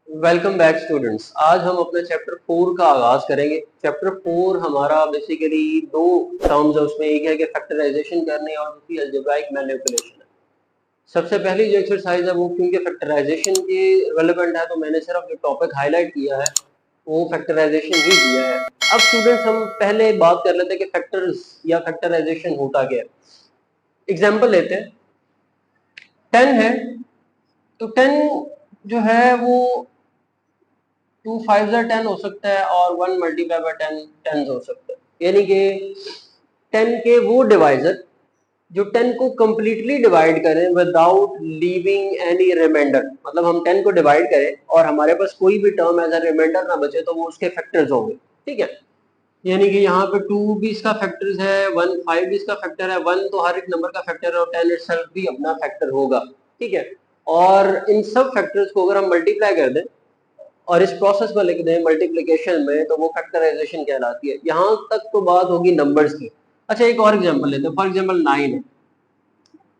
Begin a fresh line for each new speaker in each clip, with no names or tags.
Welcome back students. आज हम अपने चैप्टर 4 का आगाज करेंगे। चैप्टर 4 हमारा बेसिकली दो टर्म्स है, उसमें एक है कि फैक्टराइजेशन करनी और दूसरी अलजेब्राइक मैनिपुलेशन है। सबसे पहली जो एक्सरसाइज है वो क्योंकि फैक्टराइजेशन के रेलेवेंट है तो मैंने सिर्फ जो टॉपिक हाईलाइट किया है वो फैक्टराइजेशन ही दिया है। अब स्टूडेंट्स हम पहले बात कर लेते हैं कि फैक्टर्स या फैक्टराइजेशन होता क्या है। एग्जाम्पल लेते हैं, 10 है तो 10 जो है वो 2 5 10 हो सकता है और 1 मल्टीप्लाई बाय 10 10 हो सकता है। यानी कि 10 के वो डिवाइजर जो 10 को कंप्लीटली डिवाइड करें विदाउट लीविंग एनी रिमाइंडर, मतलब हम 10 को डिवाइड करें और हमारे पास कोई भी टर्म एज अ रिमाइंडर ना बचे तो वो उसके फैक्टर्स होंगे। ठीक है, यानी कि यहाँ पे 2 भी इसका फैक्टर्स है, 1 5 भी इसका फैक्टर है, 1 तो हर एक नंबर का फैक्टर है और 10 इटसेल्फ भी अपना फैक्टर होगा। ठीक है, और इन सब फैक्टर्स को अगर हम मल्टीप्लाई कर दें और इस प्रोसेस को लिख दें मल्टीप्लिकेशन में तो वो फैक्टराइजेशन कहलाती है। यहां तक तो बात होगी नंबर्स की। अच्छा, एक और एग्जांपल लेते हैं। फॉर एग्जांपल 9 है।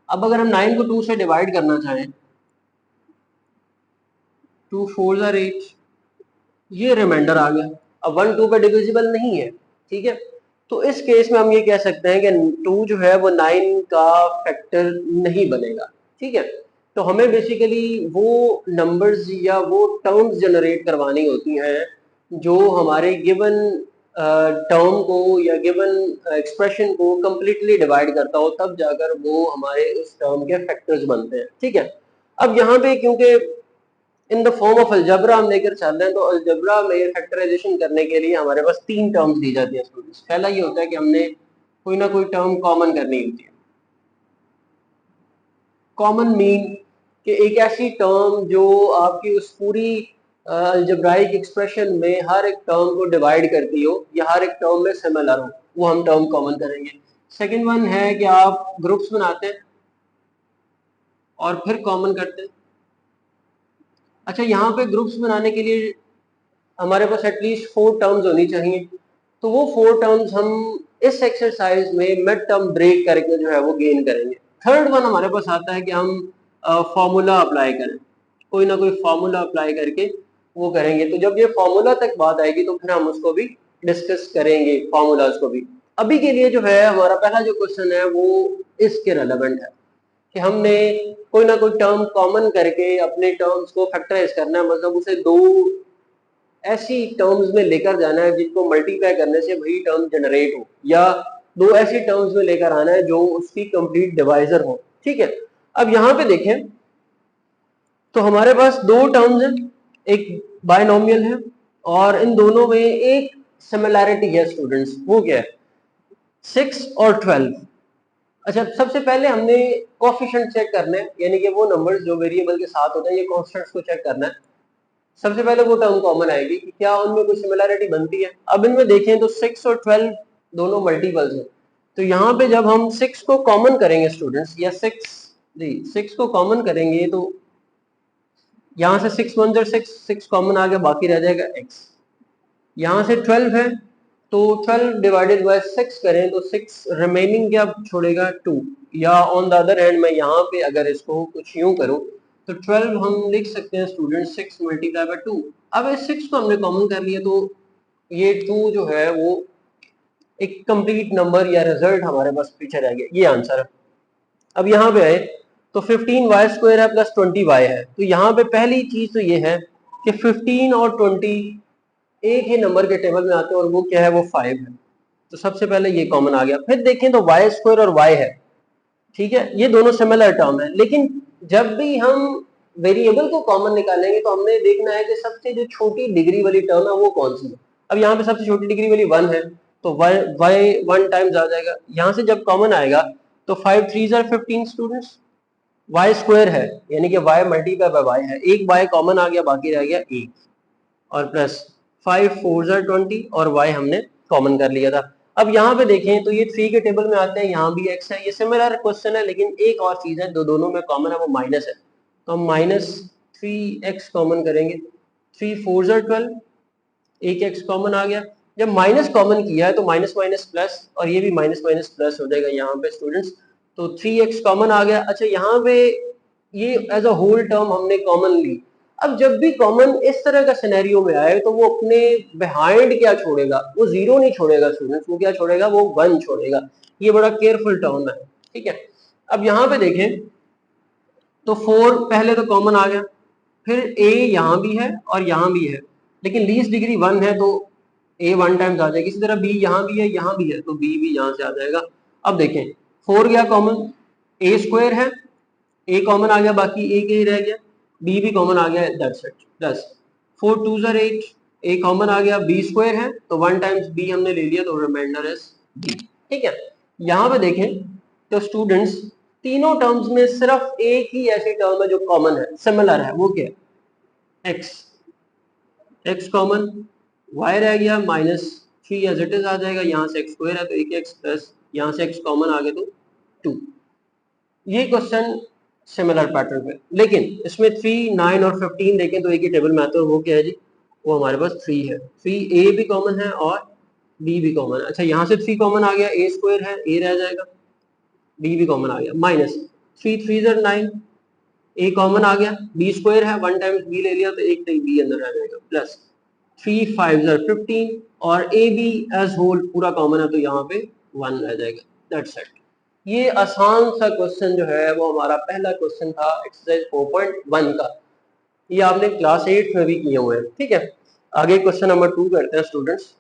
अब अगर हम 9 को 2 से डिवाइड करना चाहें, 2 4 आर 8, ये रिमाइंडर आ गया। अब 1 2 पे डिविजिबल नहीं है। ठीक है, तो इस केस में हम ये कह सकते हैं कि 2 जो है वो 9 का फैक्टर नहीं बनेगा। ठीक है, तो हमें बेसिकली वो नंबर्स या वो टर्म्स जनरेट करवानी होती हैं जो हमारे गिवन टर्म को या गिवन एक्सप्रेशन को कंप्लीटली डिवाइड करता हो, तब जाकर वो हमारे उस टर्म के फैक्टर्स बनते हैं। ठीक है, अब यहाँ पे क्योंकि in the form of algebra हम लेकर चल रहे हैं तो अलजबरा में फैक्टराइजेशन करने के लिए हमारे पास 3 टर्म्स दी जाती है स्टूडेंट्स। पहला ये होता है कि हमने कोई ना कोई टर्म कॉमन करनी होती है। कॉमन मीन कि एक ऐसी टर्म जो आपकी उस पूरी अलजेब्राइक एक्सप्रेशन में हर एक टर्म को डिवाइड करती हो या हर एक टर्म में सिमिलर हो, वो हम टर्म कॉमन करेंगे। सेकंड वन है कि आप ग्रुप्स बनाते हैं और फिर कॉमन करते हैं। अच्छा, यहाँ पे ग्रुप्स बनाने के लिए हमारे पास एटलीस्ट 4 टर्म्स होनी चाहिए, तो वो 4 टर्म्स हम इस एक्सरसाइज में मिड टर्म ब्रेक करके जो है वो गेन करेंगे। थर्ड वन हमारे पास आता है कि हम फॉर्मूला अप्लाई करें, कोई ना कोई फॉर्मूला अप्लाई करके वो करेंगे। तो जब ये फॉर्मूला तक बात आएगी तो फिर हम उसको भी डिस्कस करेंगे, फॉर्मूलाज को भी। अभी के लिए जो है हमारा पहला जो क्वेश्चन है वो इसके रेलेवेंट है कि हमने कोई ना कोई टर्म कॉमन करके अपने टर्म्स को फैक्टराइज करना है, मतलब उसे दो ऐसी टर्म्स में लेकर जाना है जिनको मल्टीप्लाई करने से वही टर्म जनरेट हो, या दो ऐसी टर्म्स में लेकर आना है जो उसकी कंप्लीट डिवाइजर हो। ठीक है, अब यहाँ पे देखें तो हमारे पास दो टर्म्स हैं, एक बायनोमियल है और इन दोनों में एक सिमिलैरिटी है स्टूडेंट्स। वो क्या है? 6 और 12। अच्छा, सबसे पहले हमने कोफिशिएंट चेक करना है, यानी कि वो नंबर्स जो वेरिएबल के साथ होते हैं, ये कॉन्स्टेंट्स को चेक करना है। सबसे पहले वो टर्म कॉमन आएगी कि क्या उनमें कोई सिमिलैरिटी बनती है। अब इनमें देखें तो 6 और 12 दोनों मल्टीपल्स हैं, तो यहाँ पे जब हम 6 को कॉमन करेंगे स्टूडेंट्स, या 6 को कॉमन करेंगे तो यहाँ से 6 1 6, 6 कॉमन आ गया, बाकी रह जाएगा x। यहाँ से 12 है तो 12 डिवाइडेड बाय 6 करें तो 6 रिमेनिंग क्या छोड़ेगा? 2। या ऑन द अदर हैंड मैं यहाँ पे अगर इसको कुछ यूं करूं तो 12 हम लिख सकते हैं स्टूडेंट 6 मल्टीप्लाई बाय 2। अब इस 6 को हमने कॉमन कर लिया तो ये 2 जो है वो एक कंप्लीट नंबर या रिजल्ट हमारे पास पीछे रह गया। ये आंसर है। अब यहाँ पे आए तो 15y स्क्वायर है प्लस 20y है, तो यहाँ पे पहली चीज तो ये है कि 15 और 20 एक ही नंबर के टेबल में आते हैं और वो क्या है? वो 5 है। तो सबसे पहले ये कॉमन आ गया। फिर देखें तो y स्क्वायर और y है। ठीक है, ये दोनों सिमिलर टर्म है, लेकिन जब भी हम वेरिएबल को कॉमन निकालेंगे तो हमने देखना है कि सबसे जो छोटी डिग्री वाली टर्म है वो कौन सी है। अब यहाँ पे सबसे छोटी डिग्री वाली 1 है तो y 1 टाइम्स आ जाएगा। यहाँ से जब कॉमन आएगा तो 5 3 15 स्टूडेंट्स, y स्क्वायर है यानी कि y मल्टीप्लाई बाय y है, एक y कॉमन आ गया, बाकी रह गया 1 और प्लस 5 4 20 और y हमने कॉमन कर लिया था। अब यहाँ पे देखें तो ये 3 के टेबल में आते हैं, यहाँ भी x है। ये सिमिलर क्वेश्चन है, लेकिन एक और चीज है दोनों में कॉमन है, वो माइनस है। तो हम माइनस 3x कॉमन करेंगे। 3 4 12, एक x कॉमन आ गया। जब माइनस कॉमन किया है तो माइनस माइनस प्लस, और ये भी माइनस माइनस प्लस हो जाएगा यहाँ पे स्टूडेंट्स। तो 3x कॉमन आ गया। अच्छा, यहाँ पे ये एज अ होल टर्म हमने कॉमन ली अब जब भी कॉमन इस तरह का सिनेरियो में आए तो वो अपने बिहाइंड क्या छोड़ेगा, वो जीरो नहीं छोड़ेगा स्टूडेंट्स, वो क्या छोड़ेगा, वो 1 छोड़ेगा। ये बड़ा केयरफुल टर्म है, ठीक है। अब यहाँ पे देखें तो 4 पहले तो कॉमन आ गया, फिर a यहाँ भी है और यहाँ भी है, लेकिन लीस्ट डिग्री 1 है तो a 1 टाइम्स आ जाएगी। इसी तरह b यहाँ भी है, यहाँ भी है, तो b भी यहाँ से आ जाएगा। अब देखें 4 गया कॉमन, a स्क्वायर है, a कॉमन आ गया, बाकी a के ही रह गया, b भी कॉमन आ गया, दैट्स इट। प्लस 4 2 ज़र 8, a कॉमन आ गया, b स्क्वायर है तो 1 टाइम्स b हमने ले लिया, तो रिमाइंडर इज b, ठीक है। यहाँ पे देखें तो स्टूडेंट्स तीनों टर्म्स में सिर्फ एक ही ऐसी टर्म है जो कॉमन है, सिमिलर है, वो क्या है, x, x कॉमन, y रह गया -3 एज इट इज आ जाएगा, यहाँ से x स्क्वायर है तो एक x प्लस यहाँ से x कॉमन आ गया तो 2। ये क्वेश्चन सिमिलर पैटर्न पे, लेकिन इसमें 3 9 और 15 देखें तो एक ही टेबल में आते हैं, वो क्या है जी, वो हमारे पास 3 है, 3 a भी कॉमन है और b भी कॉमन है। अच्छा यहाँ से 3 कॉमन आ गया, a स्क्वायर है, a रह जाएगा, b भी कॉमन आ गया, -3 3 ज़र 9, a कॉमन आ गया, b स्क्वायर है, 1 टाइम्स b ले लिया तो एक टाइम b अंदर आ जाएगा, प्लस 3 5 ज़र 15 और a b एज होल पूरा कॉमन है तो यहाँ पे 1 रह जाएगा, दैट्स इट। ये आसान सा क्वेश्चन जो है वो हमारा पहला क्वेश्चन था एक्सरसाइज 4.1 का, ये आपने क्लास 8 में भी किए हुए हैं, ठीक है। आगे क्वेश्चन नंबर 2 करते हैं स्टूडेंट्स।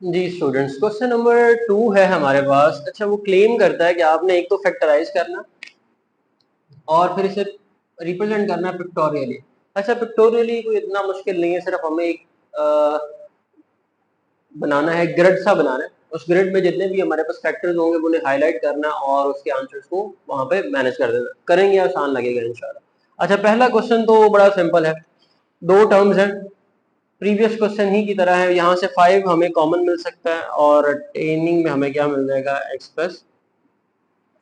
जी स्टूडेंट्स क्वेश्चन नंबर 2 है हमारे पास। अच्छा वो क्लेम करता है कि आपने एक तो फैक्टराइज करना और फिर इसे रिप्रेजेंट करना है पिक्टोरियली। अच्छा पिक्टोरियली कोई इतना मुश्किल नहीं है, सिर्फ हमें एक बनाना है, ग्रिड सा बनाना है, उस ग्रिड में जितने भी हमारे पास फैक्टर्स होंगे उन्हें हाईलाइट करना और उसके आंसर्स को वहां पे मैनेज कर देना, करेंगे आसान लगेगा इंशाल्लाह। अच्छा पहला क्वेश्चन तो बड़ा सिंपल है, दो टर्म्स हैं, प्रीवियस क्वेश्चन ही की तरह है, यहाँ से 5 हमें कॉमन मिल सकता है और टेनिंग में हमें क्या मिल जाएगा, x प्लस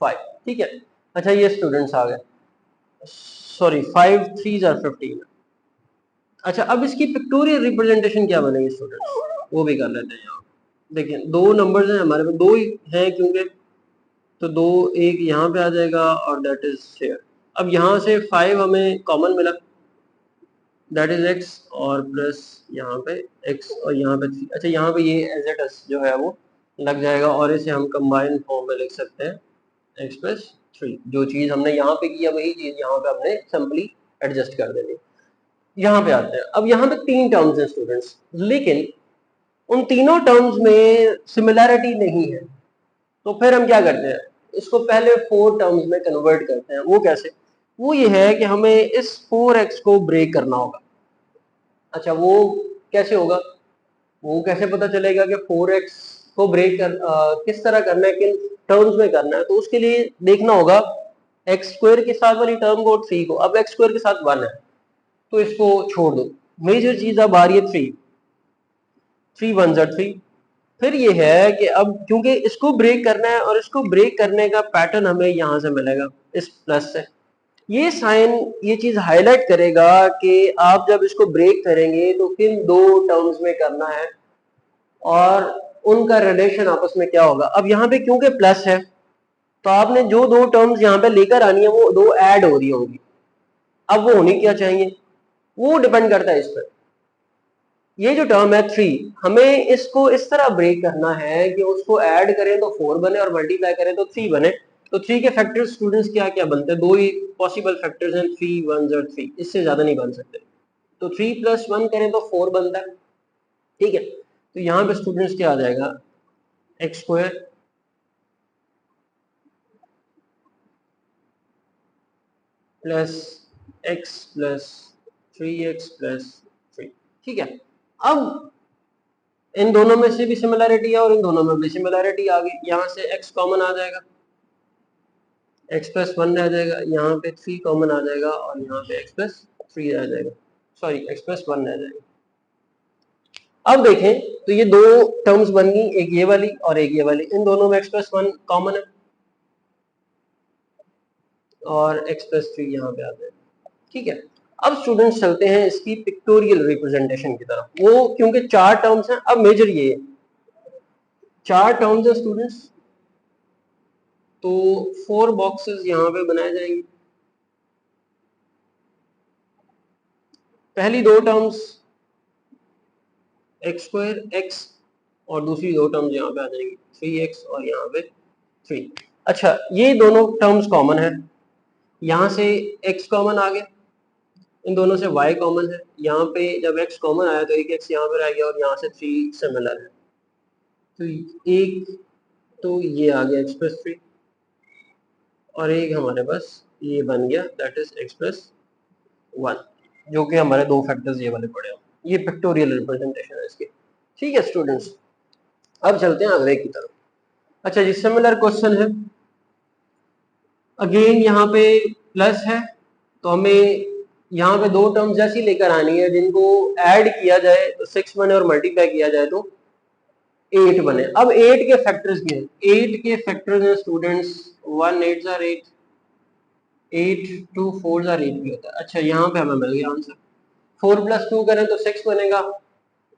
5, ठीक है। अच्छा ये स्टूडेंट्स आ गए, सॉरी 5 3 ज़र 15। अच्छा अब इसकी पिक्टोरियल रिप्रेजेंटेशन क्या बनेगी स्टूडेंट्स, वो भी कर लेते हैं। यहाँ देखिए दो नंबर्स हैं हमारे पास, दो ही हैं क्योंकि, तो दो एक यहाँ पे आ जाएगा और दैट इज शेयर। अब यहाँ से 5 हमें कॉमन मिला, दैट इज x और प्लस यहाँ पे x और यहाँ पे 3। अच्छा यहाँ पे ये एज इट इज जो है वो लग जाएगा और इसे हम कंबाइन फॉर्म में लिख सकते हैं x प्लस 3। जो चीज हमने यहाँ पे किया वही चीज यहाँ पे हमने सिंपली एडजस्ट कर देनी। यहाँ पे आते हैं, अब यहाँ पे 3 टर्म्स हैं स्टूडेंट्स, लेकिन उन तीनों टर्म्स में सिमिलैरिटी नहीं है, तो फिर हम क्या करते हैं, इसको पहले 4 टर्म्स में कन्वर्ट करते हैं। वो कैसे, वो ये है कि हमें इस 4x को ब्रेक करना होगा। अच्छा वो कैसे होगा, वो कैसे पता चलेगा कि 4x को ब्रेक किस तरह करना है, किन टर्म्स में करना है, तो उसके लिए देखना होगा एक्स स्क्वायर के साथ वाली टर्म को और 3 को। अब एक्स स्क्वायर के साथ 1 है तो इसको छोड़ दो, मेजर चीज अब आ रही है 3, 3 1 ज़र 3। फिर ये है कि अब क्योंकि इसको ब्रेक करना है और इसको ब्रेक करने का पैटर्न हमें यहां से मिलेगा इस प्लस से, ये साइन ये चीज हाईलाइट करेगा कि आप जब इसको ब्रेक करेंगे तो किन दो टर्म्स में करना है और उनका रिलेशन आपस में क्या होगा। अब यहाँ पे क्योंकि प्लस है तो आपने जो दो टर्म्स यहाँ पे लेकर आनी है वो दो ऐड हो रही होंगी, अब वो होनी क्या चाहिए, वो डिपेंड करता है इस पर। ये जो टर्म है 3, हमें इसको इस तरह ब्रेक करना है कि उसको ऐड करें तो 4 बने और मल्टीप्लाई करें तो 3 बने। तो 3 के फैक्टर्स स्टूडेंट्स क्या क्या बनते हैं, दो ही पॉसिबल फैक्टर्स हैं, 3 1 ज़र 3, इससे ज्यादा नहीं बन सकते। तो 3 + 1 करें तो 4 बनता है, ठीक है। तो यहाँ पे स्टूडेंट्स क्या आ जाएगा, x square plus x plus 3x plus 3, ठीक है। अब इन दोनों में से भी सिमिलैरिटी है और इन दोनों में भी सिमिलैरिटी आ गई, यहाँ से x कॉमन आ जाएगा, x प्लस 1 रह जाएगा, यहाँ पे 3 कॉमन आ जाएगा और यहाँ पे x प्लस 3 रह जाएगा, सॉरी x प्लस 1 रह जाएगा। अब देखें तो ये दो टर्म्स बन गई, एक ये वाली और एक ये वाली, इन दोनों में x प्लस 1 कॉमन है और x प्लस 3 यहाँ पे आ जाएगा, ठीक है। अब स्टूडेंट्स चलते हैं इसकी पिक्टोरियल रिप्रेजेंटेशन की तरफ, वो क्योंकि 4 टर्म्स हैं, अब मेजर ये 4 टर्म्स है स्टूडेंट्स, तो 4 बॉक्सेस यहाँ पे बनाए जाएंगे, पहली दो टर्म्स एक्स स्क्वायर एक्स और दूसरी दो टर्म्स यहाँ पे आ जाएंगी 3x और यहाँ पे 3। अच्छा, ये दोनों टर्म्स कॉमन है, यहाँ से x कॉमन आ गया, इन दोनों से y कॉमन है, यहाँ पे जब x कॉमन आया तो एक x यहाँ पे रह गया और यहाँ से 3 सिमिलर है, तो एक तो ये आ गया x प्लस 3 और एक हमारे पास ये बन गया दैट इज x प्लस 1, जो कि हमारे दो फैक्टर्स ये वाले पड़े हैं। ये फैक्टोरियल रिप्रेजेंटेशन है इसकी। ठीक है स्टूडेंट्स, अब चलते हैं अगले की तरफ। अच्छा जी, सिमिलर क्वेश्चन है, अगेन यहाँ पे प्लस है तो हमें यहाँ पे दो टर्म्स जैसी लेकर आनी है जिनको ऐड किया जाए तो 6 बने और मल्टीप्लाई किया जाए तो 8 बने। अब 8 के फैक्टर्स क्या है? 8 के फैक्टर्स हैं स्टूडेंट्स 1 8 जार 8, 8 2 4 जार 8 भी होता है। अच्छा, यहाँ पे हमें मिल गया आंसर, 4 प्लस 2 करें तो 6 बनेगा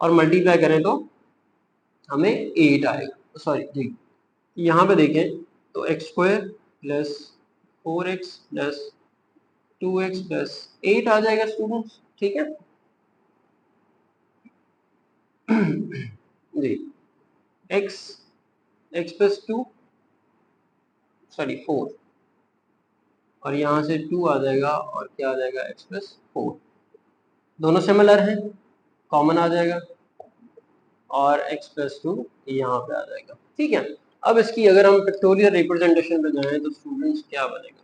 और मल्टीप्लाई करें तो हमें 8 आएगा। सॉरी जी, यहाँ पे देखें तो x square plus 4x plus 2x plus 8 आ जाएगा स्टूडेंट्स। ठीक है जी, x प्लस 2 सॉरी 4 और यहाँ से 2 आ जाएगा और क्या आ जाएगा x प्लस 4, दोनों सिमिलर हैं, कॉमन आ जाएगा और x प्लस 2 यहाँ पे आ जाएगा। ठीक है, अब इसकी अगर हम पिक्टोरियल रिप्रेजेंटेशन पे जाएं तो स्टूडेंट्स क्या बनेगा,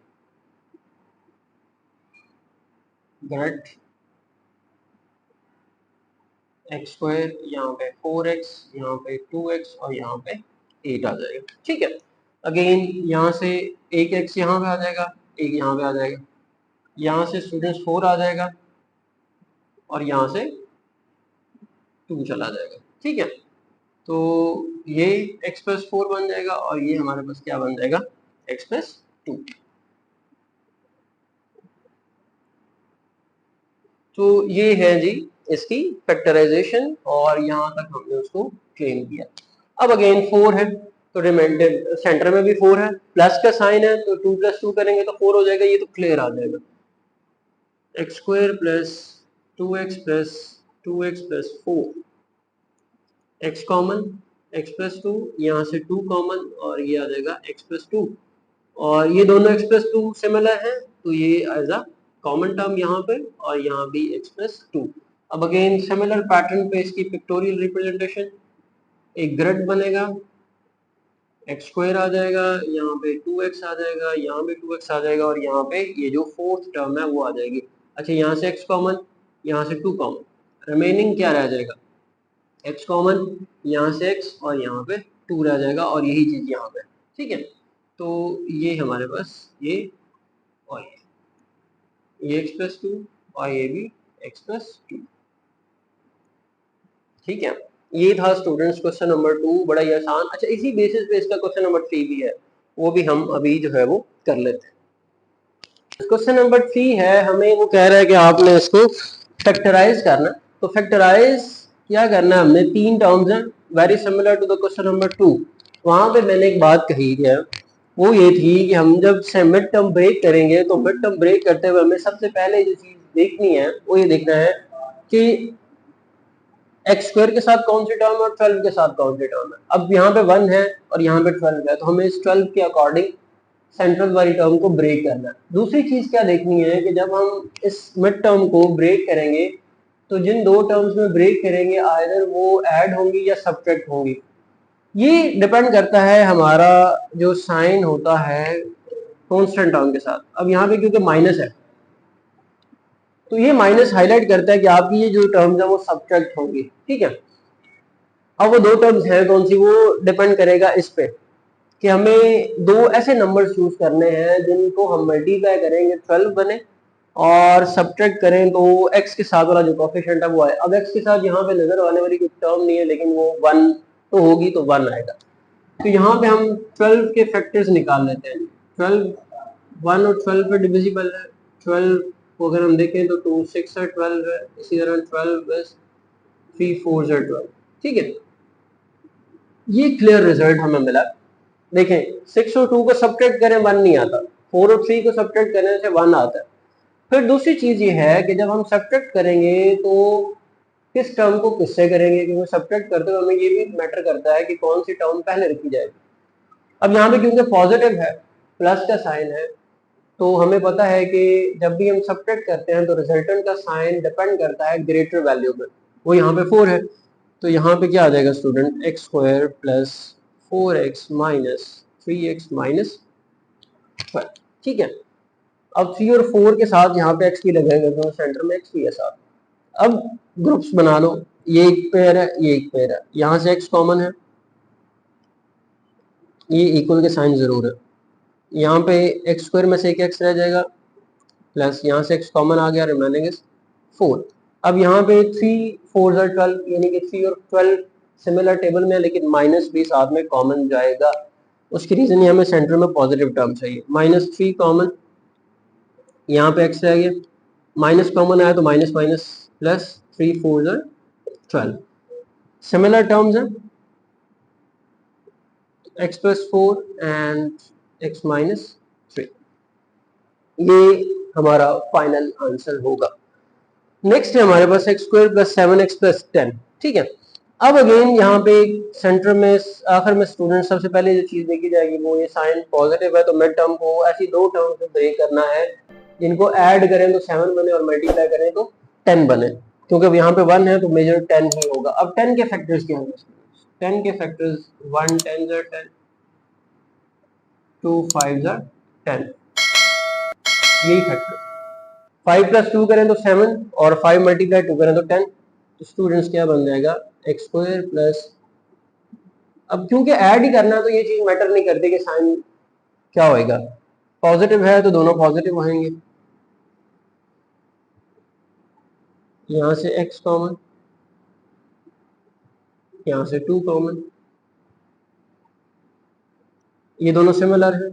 दैट एक्स स्क्वायर यहाँ पे 4x यहाँ पे 2x और यहाँ पे 8 आ जाएगा। ठीक है, अगेन यहाँ से एक x यहाँ पे आ जाएगा, एक यहाँ पे आ जाएगा, यहाँ से स्टूडेंट्स 4 आ जाएगा और यहाँ से 2 चला जाएगा। ठीक है, तो ये x प्लस 4 बन जाएगा और ये हमारे पास क्या बन जाएगा, x प्लस 2। तो ये है जी इसकी फैक्टराइजेशन और यहाँ तक हमने उसको क्लेम किया। अब अगेन 4 है तो रिमाइंडर सेंटर में भी 4 है, प्लस का साइन है तो 2 प्लस 2 करेंगे तो 4 हो जाएगा, ये तो क्लियर आ जाएगा। X square plus 2x plus 2x plus 4, x common x plus 2, यहाँ से 2 कॉमन और ये आ जाएगा x प्लस 2 और ये दोनों x प्लस 2 सिमिलर है तो ये एज अ कॉमन टर्म यहाँ पे और यहाँ भी x प्लस 2। अब अगेन सिमिलर पैटर्न पे इसकी पिक्टोरियल रिप्रेजेंटेशन, एक ग्रिड बनेगा, एक्स स्क्वायर आ जाएगा, यहाँ पे 2x आ जाएगा, यहाँ पे 2x आ जाएगा और यहाँ पे ये जो फोर्थ टर्म है वो आ जाएगी। अच्छा, यहाँ से x कॉमन, यहाँ से 2 कॉमन, रिमेनिंग क्या रह जाएगा, x कॉमन, यहाँ से x और यहाँ पे 2 रह जाएगा और यही चीज यहाँ पे। ठीक है, तो ये हमारे पास ये और ये x प्लस 2 और ये भी x प्लस 2। ठीक है, ये था स्टूडेंट्स क्वेश्चन नंबर 2, बड़ा ही आसान। अच्छा, इसी बेसिस पे इसका क्वेश्चन नंबर 3 भी है, वो भी हम अभी जो है वो कर लेते हैं। क्वेश्चन नंबर 3 है, हमें वो कह रहा है कि आपने इसको फैक्टराइज करना। तो फैक्टराइज क्या करना है, हमने 3 टर्म्स हैं very similar to the question number 2। वहां पे मैंने एक बात कही है, वो ये थी कि हम जब से मिड टर्म ब्रेक करेंगे तो मिड टर्म ब्रेक करते हुए हमें सबसे पहले जो चीज देखनी है वो ये देखना है कि एक्स स्क्वायर के साथ कौन सी टर्म है और 12 के साथ कौन सी टर्म है। अब यहाँ पे 1 है और यहाँ पे 12 है तो हमें इस 12 के अकॉर्डिंग सेंट्रल वाली टर्म को ब्रेक करना है। दूसरी चीज क्या देखनी है कि जब हम इस मिड टर्म को ब्रेक करेंगे तो जिन दो टर्म्स में ब्रेक करेंगे आइदर वो ऐड होंगी या सब्ट्रैक्ट होंगी। ये डिपेंड करता है हमारा जो साइन होता है कॉन्स्टेंट टर्म के साथ। अब यहाँ पे क्योंकि माइनस है तो ये माइनस हाईलाइट करता है कि आपकी ये जो टर्म्स है वो सब्ट्रैक्ट होंगी। ठीक है, अब वो दो टर्म्स हैं कौन सी, वो डिपेंड करेगा इस पे कि हमें दो ऐसे नंबर चूज करने हैं जिनको हम मल्टीप्लाई करेंगे 12 बने और सब्ट्रैक्ट करें तो x के साथ वाला जो कोफिशिएंट है वो आए। अब x के साथ यहाँ पे नजर आने वाली कोई टर्म नहीं है लेकिन वो 1 तो होगी तो 1 आएगा। तो यहाँ पे हम 12 के फैक्टर्स निकाल लेते हैं। 12 1 और 12 पे डिविजिबल है, 12 को अगर हम देखें तो 2 6 है 12 है, इसी तरह 12 is 3 4 है 12। ठीक है, ये क्लियर रिजल्ट हमें मिला। देखें 6 और 2 को सब्ट्रैक्ट करें 1 नहीं आता, 4 और 3 को सब्ट्रैक्ट करने से 1 आता है। फिर दूसरी चीज ये है कि जब हम सब्ट्रैक्ट करेंगे तो किस टर्म को किससे करेंगे, क्योंकि सब्ट्रैक्ट करते हुए हमें ये भी मैटर करता है कि कौन सी टर्म पहले रखी जाएगी। अब यहाँ पे क्योंकि पॉजिटिव है, प्लस का साइन है, तो हमें पता है कि जब भी हम सब्ट्रैक्ट करते हैं तो रिजल्टेंट का साइन डिपेंड करता है ग्रेटर वैल्यू पर। वो यहाँ पे 4 है, तो यहाँ पे क्या आ जाएगा student, x square plus 4x minus 3x minus 12। ठीक है, अब 3 और 4 के साथ यहाँ पे x भी लगेगा, तो सेंटर में x भी है साथ। अब ग्रुप्स बना लो, ये एक पेयर है, ये एक पेयर है, यहाँ से x कॉमन है, ये इक्वल के साइन जरूर है, यहाँ पे एक्स स्क्वायर में से एक x रह जाएगा, प्लस यहाँ से x कॉमन आ गया, रिमेनिंग इज 4। अब यहाँ पे 3 4 12, यानी कि 3 और 12 सिमिलर टेबल में, लेकिन माइनस भी साथ में कॉमन जाएगा। उसकी रीजन ये हमें सेंटर में पॉजिटिव टर्म चाहिए, -3 कॉमन, यहाँ पे x रह गया, माइनस कॉमन आया तो minus minus plus 3 4 12। Similar terms हैं x plus 4 and x minus 3, ये हमारा फाइनल आंसर होगा। नेक्स्ट है हमारे पास x square plus 7x plus 10। ठीक है, अब अगेन यहाँ पे सेंटर में आखिर में स्टूडेंट सबसे पहले जो चीज देखी जाएगी वो ये साइन पॉजिटिव है, तो मिड टर्म को ऐसी दो टर्म से ब्रेक करना है जिनको ऐड करें तो 7 बने और मल्टीप्लाई करें तो 10 बने, क्योंकि अब यहाँ पे 1 है तो मेजर 10 ही होगा। अब 10 के फैक्टर्स क्या होंगे? 10 के फैक्टर्स 1 10 10, 2 5 10, यही फैक्टर। 5 प्लस 2 करें तो 7 और 5 मल्टीप्लाई 2 करें तो 10, तो स्टूडेंट्स क्या बन जाएगा, एक्स स्क्वायर प्लस, अब क्योंकि ऐड ही करना है तो ये चीज मैटर नहीं करती कि साइन क्या होएगा, पॉजिटिव है तो दोनों पॉजिटिव होंगे, यहां से x कॉमन, यहां से 2 कॉमन, ये दोनों सिमिलर है,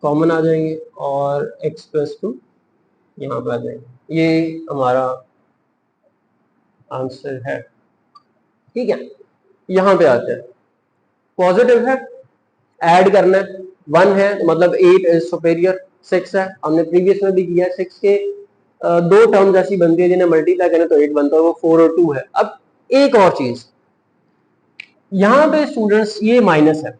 कॉमन आ जाएंगे और x प्लस 2 यहाँ पे आ जाएंगे, ये हमारा आंसर है। ठीक है, यहाँ पे आते हैं, पॉजिटिव है, ऐड करना है, 1 है तो मतलब 8 इज सुपेरियर 6 है, हमने प्रीवियस में भी किया, 6 के दो टर्म्स ऐसी बनती है जिन्हें मल्टीप्लाई करें तो 8 बनता है, वो 4 और 2 है। अब एक और चीज यहाँ पे स्टूडेंट्स, ये माइनस है,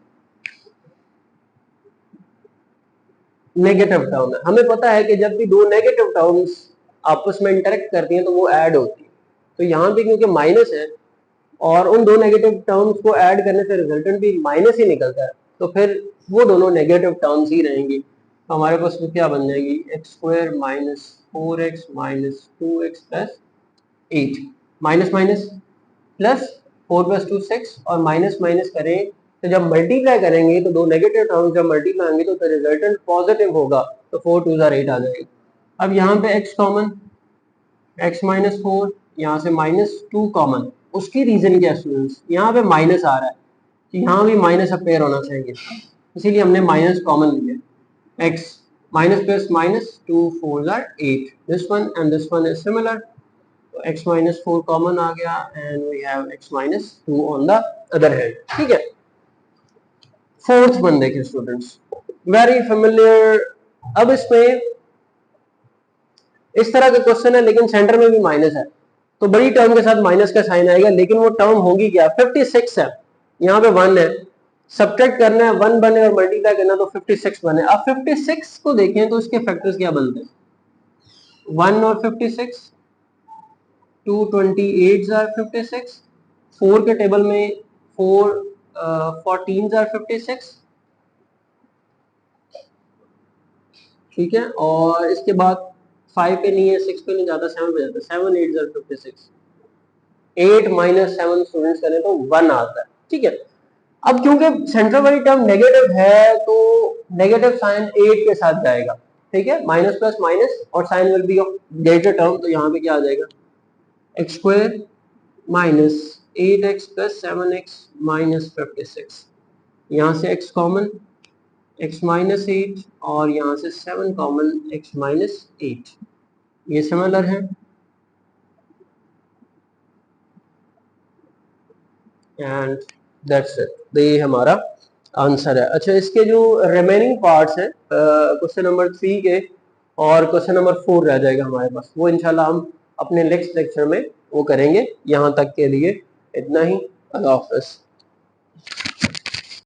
नेगेटिव टर्म है, हमें पता है कि जब भी दो नेगेटिव टर्म्स आपस में इंटरेक्ट करती हैं तो वो ऐड होती है, तो यहाँ पे क्योंकि माइनस है और उन दो नेगेटिव टर्म्स को ऐड करने से रिजल्टेंट भी माइनस ही निकलता है, तो फिर वो दोनों नेगेटिव टर्म्स ही रहेंगी। तो हमारे पास वो क्या बन जाएगी, x square minus 4x minus 2x plus 8, minus minus plus 4 plus 2 6, और माइनस माइनस करें तो जब मल्टीप्लाई करेंगे तो दो नेगेटिव टर्म्स जब मल्टीप्लाई होंगे तो रिजल्टेंट पॉजिटिव होगा, तो 4 2 8 आ जाएगा। अब यहाँ पे x कॉमन, x माइनस 4, यहाँ से माइनस 2 कॉमन, उसकी रीजन क्या स्टूडेंट्स, यहाँ पे माइनस आ रहा है कि यहाँ भी माइनस अपेयर होना चाहिए, इसीलिए हमने माइनस कॉमन लिया, x minus plus minus 2 4 8, this one and this one is similar, तो x माइनस 4 कॉमन आ गया and we have x minus 2 on the other hand. ठीक है, फोर्थ वन देखिए स्टूडेंट्स, वेरी फेमिलियर। अब इसमें इस तरह का क्वेश्चन है लेकिन सेंटर में भी माइनस है, तो बड़ी टर्म के साथ माइनस का साइन आएगा, लेकिन वो टर्म होगी क्या, 56 है, यहाँ पे 1 है, सब्ट्रैक्ट करना है 1 बने और मल्टीप्लाई करना तो 56 बने। अब 56 को देखें तो इसके फैक्टर्स क्या बनते हैं, 1 और 56, 2 28 आर 56, 4 के टेबल में 4 14 आर 56। ठीक है, और इसके बाद 5 पे नहीं है, 6 पे नहीं जाता, 7 पे जाता है, 7 8 आर 56, 8 माइनस 7 स्टूडेंट्स करें तो 1 आता है। ठीक है, अब क्योंकि सेंट्रल वाली टर्म नेगेटिव है तो नेगेटिव साइन 8 के साथ जाएगा। ठीक है, माइनस प्लस माइनस और sign will be of greater term, तो यहाँ पे क्या आ जाएगा, x square minus 8x plus 7x minus 56, यहाँ से x कॉमन, x माइनस 8 और यहाँ से 7 कॉमन, x माइनस 8, ये सिमिलर है एंड दैट्स इट, तो ये हमारा आंसर है। अच्छा, इसके जो रिमेनिंग पार्ट्स हैं क्वेश्चन नंबर 3 के, और क्वेश्चन नंबर 4 रह जाएगा हमारे पास, वो इंशाल्लाह हम अपने नेक्स्ट लेक्चर में वो करेंगे। यहाँ तक के लिए इतना ही। अल्लाह हाफ़िज़।